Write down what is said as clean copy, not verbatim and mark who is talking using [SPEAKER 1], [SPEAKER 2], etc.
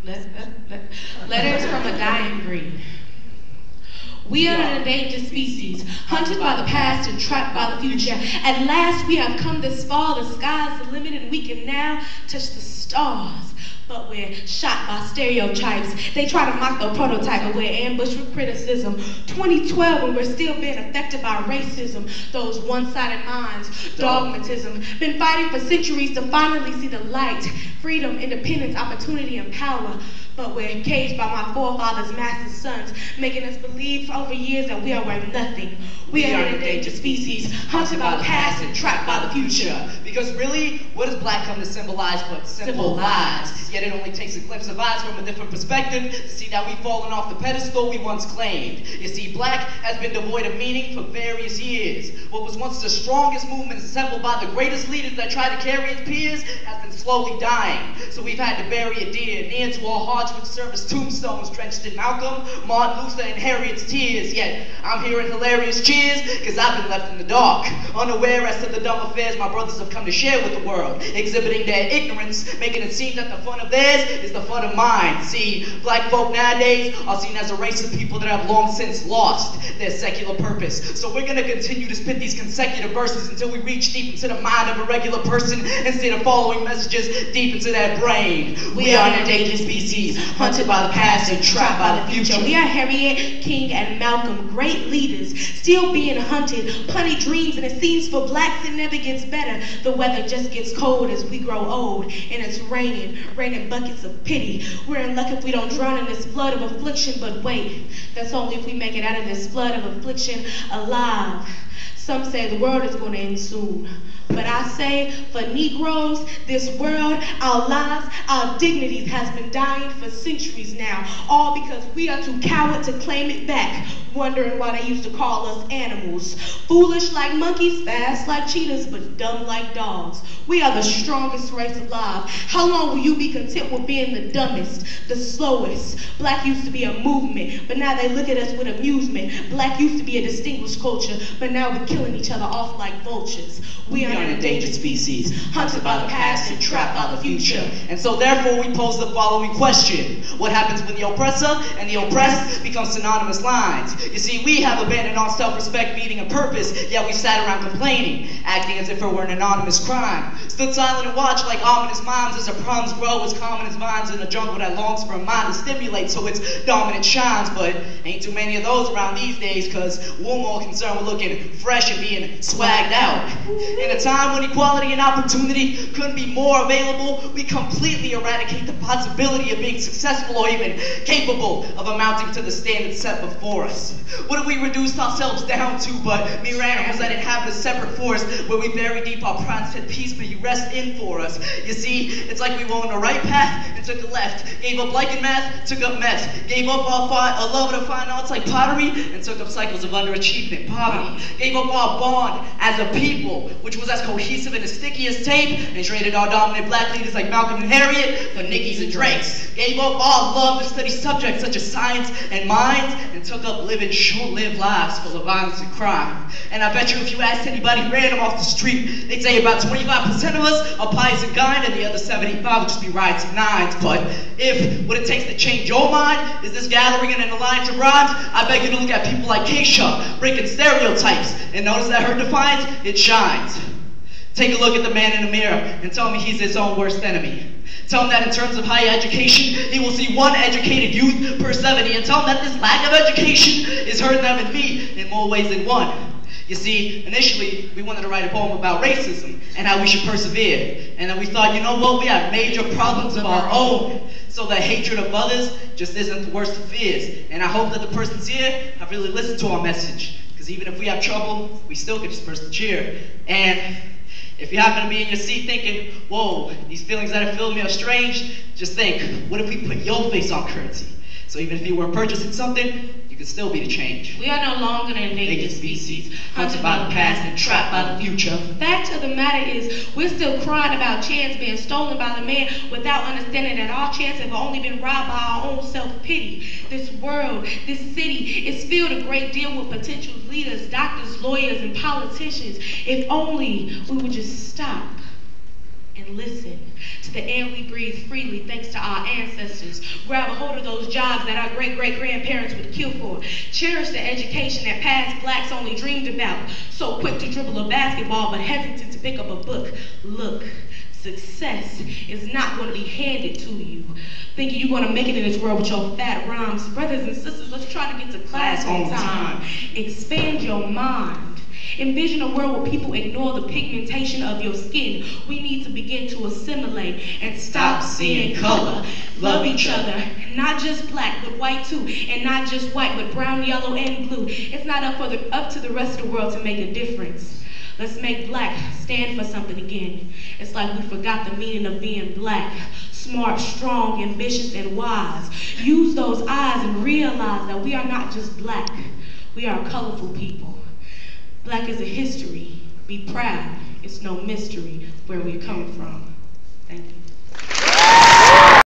[SPEAKER 1] Letters from a dying breed. We are an endangered species, hunted by the past and trapped by the future. At last we have come this far, the sky's the limit and we can now touch the stars. But we're shot by stereotypes. They try to mock the prototype, but we're ambushed with criticism. 2012, when we're still being affected by racism, those one-sided minds, dogmatism. Been fighting for centuries to finally see the light, freedom, independence, opportunity, and power. But we're caged by my forefathers' master sons, making us believe over years that we are worth nothing. We are an endangered species, hunted by the past and trapped by the future.
[SPEAKER 2] Because really, what does black come to symbolize but simple lies? Yet it only takes a glimpse of eyes from a different perspective to see that we've fallen off the pedestal we once claimed. You see, black has been devoid of meaning for various years. What was once the strongest movement assembled by the greatest leaders that tried to carry its peers has been slowly dying. So we've had to bury it near to our hearts, which serve as tombstones drenched in Malcolm, Martin Luther, and Harriet's tears. Yet I'm hearing hilarious cheers because I've been left in the dark, unaware as to the dumb affairs my brothers have come to share with the world, exhibiting their ignorance, making it seem that the fun of theirs is the fun of mine. See, black folk nowadays are seen as a race of people that have long since lost their secular purpose. So we're going to continue to spit these consecutive verses until we reach deep into the mind of a regular person instead of following messages deep into their brain. We are an endangered species, hunted by the past and trapped by the future.
[SPEAKER 1] We are Harriet, King, and Malcolm, great leaders, still being hunted, punny dreams, and it seems for blacks it never gets better. The weather just gets cold as we grow old, and it's raining buckets of pity. We're in luck if we don't drown in this flood of affliction, but wait, that's only if we make it out of this flood of affliction alive. Some say the world is going to end soon. But I say, for Negroes, this world, our lives, our dignities has been dying for centuries now, all because we are too coward to claim it back, wondering why they used to call us animals. Foolish like monkeys, fast like cheetahs, but dumb like dogs. We are the strongest race alive. How long will you be content with being the dumbest, the slowest? Black used to be a movement, but now they look at us with amusement. Black used to be a distinguished culture, but now we're killing each other off like vultures. We are
[SPEAKER 2] an endangered species, hunted by the past and trapped by the future. And so therefore we pose the following question. What happens when the oppressor and the oppressed become synonymous lines? You see, we have abandoned our self-respect, meaning, and purpose, yet we sat around complaining, acting as if it were an anonymous crime. Stood silent and watched like ominous mimes as our problems grow as common as vines in a jungle that longs for a mind to stimulate so its dominant shines. But ain't too many of those around these days, cause we're more concerned with looking fresh and being swagged out. In a time when equality and opportunity couldn't be more available, we completely eradicate the possibility of being successful or even capable of amounting to the standards set before us. What have we reduced ourselves down to but mere animals that inhabit a separate forest where we bury deep our pride and said, peace may you rest in for us. You see, it's like we were on the right path and took a left, gave up liking math, took up meth, gave up our love of the fine arts like pottery, and took up cycles of underachievement, poverty, gave up our bond as a people, which was as cohesive and as sticky as tape, and traded our dominant black leaders like Malcolm and Harriet for Nickies and Drakes. Gave up our love to study subjects such as science and minds, and took up living short-lived lives full of violence and crime. And I bet you if you asked anybody random off the street, they'd say about 25% of us are pious and kind, and the other 75 would just be riots and nines. But if what it takes to change your mind is this gathering and an alliance of rhymes, I beg you to look at people like Keisha, breaking stereotypes, and notice that her defiance, it shines. Take a look at the man in the mirror and tell me he's his own worst enemy. Tell him that in terms of higher education, he will see one educated youth per 70, and tell him that this lack of education is hurting them and me in more ways than one. You see, initially, we wanted to write a poem about racism and how we should persevere. And then we thought, you know what, we have major problems of our own. So the hatred of others just isn't the worst of fears. And I hope that the persons here have really listened to our message. Because even if we have trouble, we still can just burst the cheer. And if you happen to be in your seat thinking, whoa, these feelings that have filled me are strange, just think, what if we put your face on currency? So even if you were purchasing something, you could still be the change.
[SPEAKER 1] We are no longer an endangered species, hunted by the past and trapped by the future. Fact of the matter is, we're still crying about chance being stolen by the man without understanding that our chance have only been robbed by our own self-pity. This world, this city, is filled a great deal with potential leaders, doctors, lawyers, and politicians. If only we would just stop and listen to the air we breathe freely thanks to our ancestors. Grab a hold of those jobs that our great-great-grandparents would kill for. Cherish the education that past blacks only dreamed about. So quick to dribble a basketball but hesitant to pick up a book. Look, success is not going to be handed to you. Thinking you're going to make it in this world with your fat rhymes. Brothers and sisters, let's try to get to class on time. Expand your mind. Envision a world where people ignore the pigmentation of your skin. We need to begin to assimilate and stop seeing color. Love each other, not just black, but white too. And not just white, but brown, yellow, and blue. It's not up to the rest of the world to make a difference. Let's make black stand for something again. It's like we forgot the meaning of being black. Smart, strong, ambitious, and wise. Use those eyes and realize that we are not just black. We are a colorful people. Black is a history. Be proud. It's no mystery where we come from. Thank you.